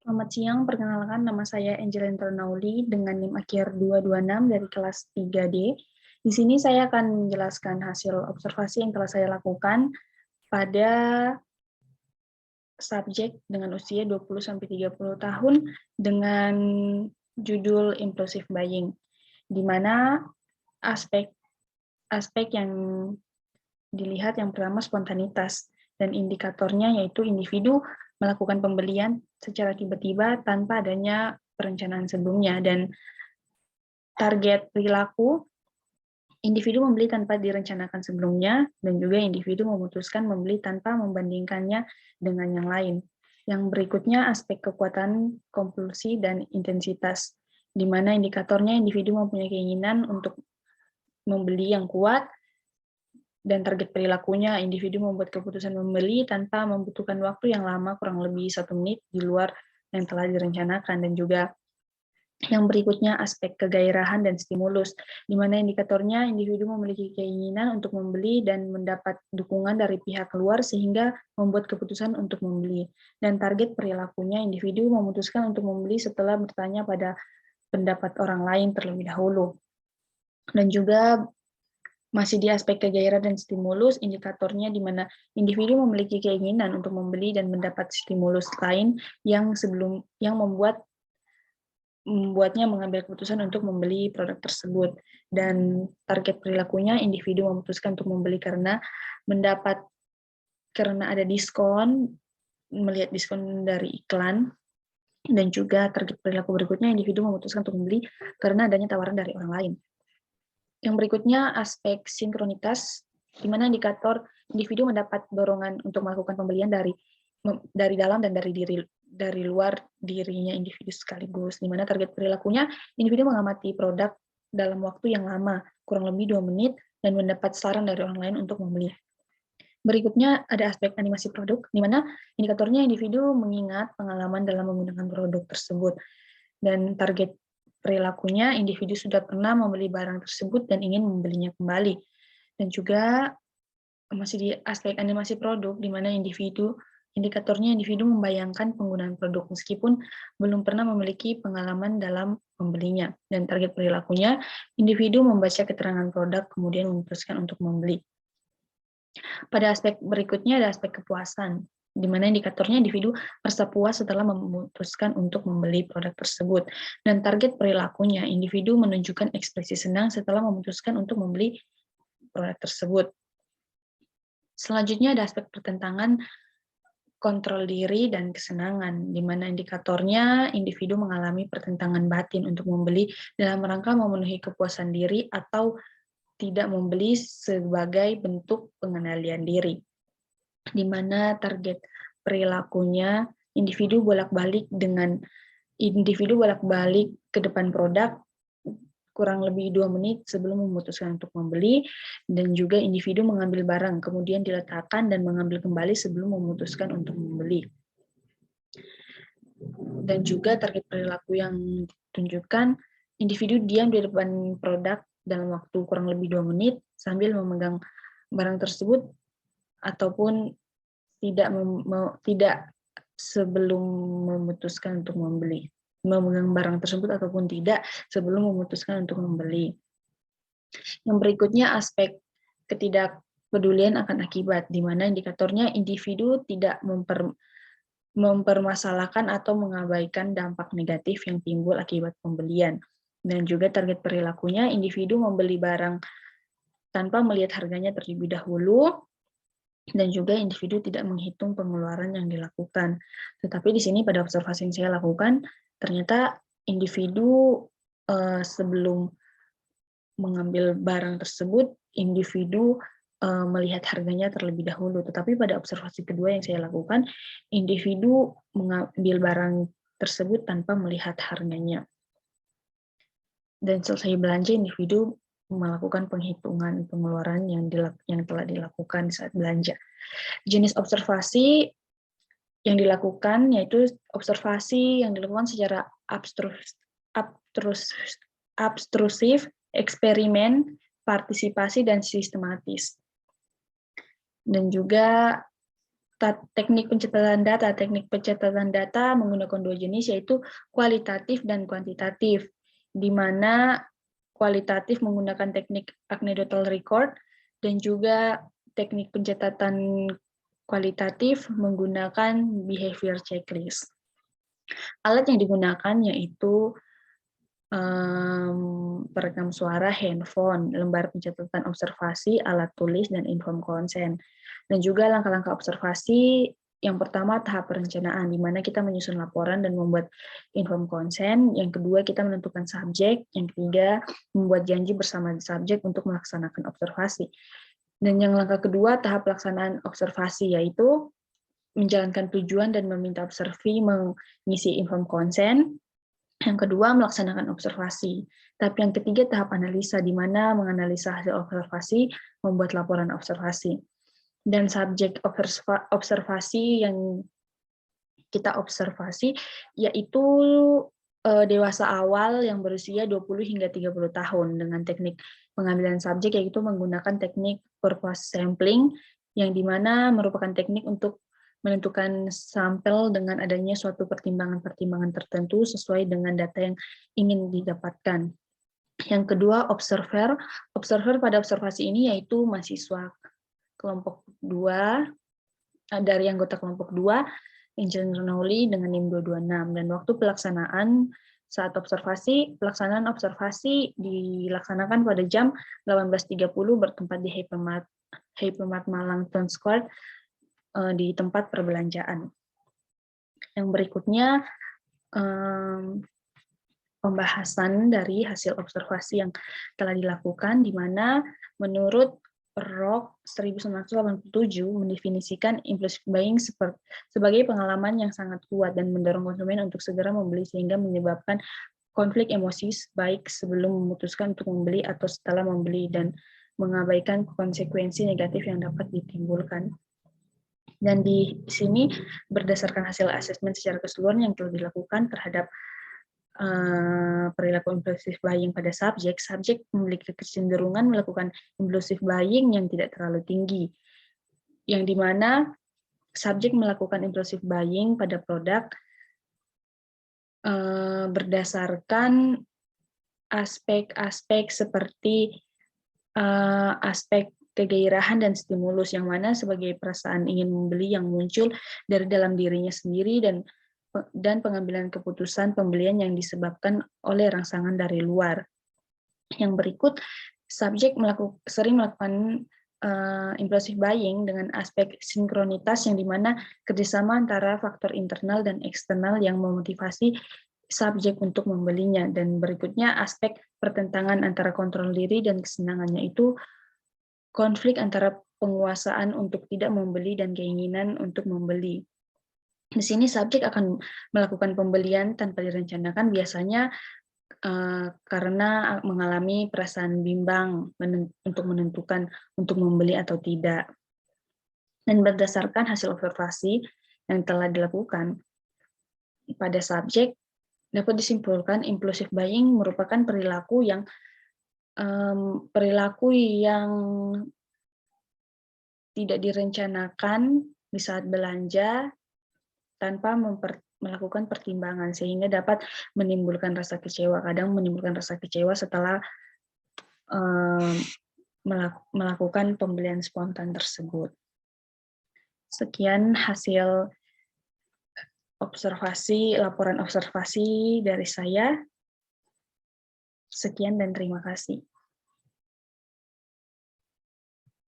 Selamat siang, perkenalkan nama saya Angelina Tornauli dengan NIM akhir 226 dari kelas 3D. Di sini saya akan menjelaskan hasil observasi yang telah saya lakukan pada subjek dengan usia 20-30 tahun dengan judul Impulsive Buying, di mana aspek yang dilihat yang pertama spontanitas, dan indikatornya yaitu individu melakukan pembelian secara tiba-tiba tanpa adanya perencanaan sebelumnya, dan target perilaku individu membeli tanpa direncanakan sebelumnya, dan juga individu memutuskan membeli tanpa membandingkannya dengan yang lain. Yang berikutnya aspek kekuatan kompulsi dan intensitas, di mana indikatornya individu mempunyai keinginan untuk membeli yang kuat, dan target perilakunya individu membuat keputusan membeli tanpa membutuhkan waktu yang lama, kurang lebih 1 menit di luar yang telah direncanakan. Dan juga yang berikutnya aspek kegairahan dan stimulus, di mana indikatornya individu memiliki keinginan untuk membeli dan mendapat dukungan dari pihak luar sehingga membuat keputusan untuk membeli. Dan target perilakunya individu memutuskan untuk membeli setelah bertanya pada pendapat orang lain terlebih dahulu. Dan juga masih di aspek kegairahan dan stimulus, indikatornya di mana individu memiliki keinginan untuk membeli dan mendapat stimulus lain yang membuatnya mengambil keputusan untuk membeli produk tersebut. Dan target perilakunya individu memutuskan untuk membeli karena ada diskon, melihat diskon dari iklan. Dan juga target perilaku berikutnya individu memutuskan untuk membeli karena adanya tawaran dari orang lain. Yang berikutnya aspek sinkronitas, di mana indikator individu mendapat dorongan untuk melakukan pembelian dari dalam dan dari luar dirinya individu sekaligus, di mana target perilakunya individu mengamati produk dalam waktu yang lama, kurang lebih 2 menit, dan mendapat saran dari orang lain untuk membeli. Berikutnya ada aspek animasi produk, di mana indikatornya individu mengingat pengalaman dalam menggunakan produk tersebut, dan target perilakunya individu sudah pernah membeli barang tersebut dan ingin membelinya kembali. Dan juga masih di aspek animasi produk, di mana indikatornya individu membayangkan penggunaan produk meskipun belum pernah memiliki pengalaman dalam membelinya. Dan target perilakunya individu membaca keterangan produk kemudian memutuskan untuk membeli. Pada aspek berikutnya ada aspek kepuasan, di mana indikatornya individu merasa puas setelah memutuskan untuk membeli produk tersebut. Dan target perilakunya, individu menunjukkan ekspresi senang setelah memutuskan untuk membeli produk tersebut. Selanjutnya ada aspek pertentangan kontrol diri dan kesenangan, di mana indikatornya individu mengalami pertentangan batin untuk membeli dalam rangka memenuhi kepuasan diri atau tidak membeli sebagai bentuk pengendalian diri, di mana target perilakunya individu bolak-balik ke depan produk kurang lebih 2 menit sebelum memutuskan untuk membeli, dan juga individu mengambil barang kemudian diletakkan dan mengambil kembali sebelum memutuskan untuk membeli. Dan juga target perilaku yang ditunjukkan, individu diam di depan produk dalam waktu kurang lebih 2 menit sambil memegang barang tersebut, ataupun tidak sebelum memutuskan untuk memegang barang tersebut ataupun tidak sebelum memutuskan untuk membeli. Yang berikutnya aspek ketidakpedulian akan akibat, di mana indikatornya individu tidak mempermasalahkan atau mengabaikan dampak negatif yang timbul akibat pembelian. Dan juga target perilakunya individu membeli barang tanpa melihat harganya terlebih dahulu, dan juga individu tidak menghitung pengeluaran yang dilakukan. Tetapi di sini pada observasi yang saya lakukan, ternyata individu sebelum mengambil barang tersebut, individu melihat harganya terlebih dahulu. Tetapi pada observasi kedua yang saya lakukan, individu mengambil barang tersebut tanpa melihat harganya. Dan selesai belanja, individu melakukan penghitungan pengeluaran yang telah dilakukan saat belanja. Jenis observasi yang dilakukan yaitu observasi yang dilakukan secara abstrusif, eksperimen, partisipasi, dan sistematis. Dan juga teknik pencatatan data menggunakan dua jenis, yaitu kualitatif dan kuantitatif, di mana kualitatif menggunakan teknik anecdotal record dan juga teknik pencatatan kualitatif menggunakan behavior checklist. Alat yang digunakan yaitu perekam suara, handphone, lembar pencatatan observasi, alat tulis, dan inform konsen. Dan juga langkah-langkah observasi, yang pertama tahap perencanaan, di mana kita menyusun laporan dan membuat inform konsen. Yang kedua, kita menentukan subjek. Yang ketiga, membuat janji bersama subjek untuk melaksanakan observasi. Dan yang langkah kedua, tahap pelaksanaan observasi, yaitu menjalankan tujuan dan meminta observi mengisi inform konsen. Yang kedua, melaksanakan observasi. Tapi yang ketiga, tahap analisa, di mana menganalisa hasil observasi, membuat laporan observasi. Dan subjek observasi yang kita observasi, yaitu dewasa awal yang berusia 20 hingga 30 tahun, dengan teknik pengambilan subjek, yaitu menggunakan teknik purpose sampling, yang dimana merupakan teknik untuk menentukan sampel dengan adanya suatu pertimbangan-pertimbangan tertentu sesuai dengan data yang ingin didapatkan. Yang kedua, observer. Observer pada observasi ini yaitu mahasiswa kelompok 2, dari anggota kelompok 2, Injilnoli dengan NIM 226. Dan waktu pelaksanaan saat observasi, pelaksanaan observasi dilaksanakan pada jam 18.30 bertempat di Hypermart Malang Town Square, di tempat perbelanjaan. Yang berikutnya, pembahasan dari hasil observasi yang telah dilakukan, di mana menurut ROC 1987 mendefinisikan impulsive buying sebagai pengalaman yang sangat kuat dan mendorong konsumen untuk segera membeli, sehingga menyebabkan konflik emosi baik sebelum memutuskan untuk membeli atau setelah membeli, dan mengabaikan konsekuensi negatif yang dapat ditimbulkan. Dan di sini berdasarkan hasil asesmen secara keseluruhan yang telah dilakukan terhadap perilaku impulsive buying pada subjek memiliki kecenderungan melakukan impulsive buying yang tidak terlalu tinggi, yang dimana subjek melakukan impulsive buying pada produk berdasarkan aspek-aspek seperti aspek kegairahan dan stimulus, yang mana sebagai perasaan ingin membeli yang muncul dari dalam dirinya sendiri, dan pengambilan keputusan pembelian yang disebabkan oleh rangsangan dari luar. Yang berikut, subjek sering melakukan impulsive buying dengan aspek sinkronitas, yang dimana kerjasama antara faktor internal dan eksternal yang memotivasi subjek untuk membelinya. Dan berikutnya, aspek pertentangan antara kontrol diri dan kesenangannya, itu konflik antara penguasaan untuk tidak membeli dan keinginan untuk membeli. Di sini subjek akan melakukan pembelian tanpa direncanakan, biasanya karena mengalami perasaan bimbang untuk menentukan untuk membeli atau tidak. Dan berdasarkan hasil observasi yang telah dilakukan pada subjek, dapat disimpulkan impulsive buying merupakan perilaku yang tidak direncanakan di saat belanja tanpa melakukan pertimbangan, sehingga dapat menimbulkan rasa kecewa. Kadang menimbulkan rasa kecewa setelah melakukan pembelian spontan tersebut. Sekian hasil laporan observasi dari saya. Sekian dan terima kasih.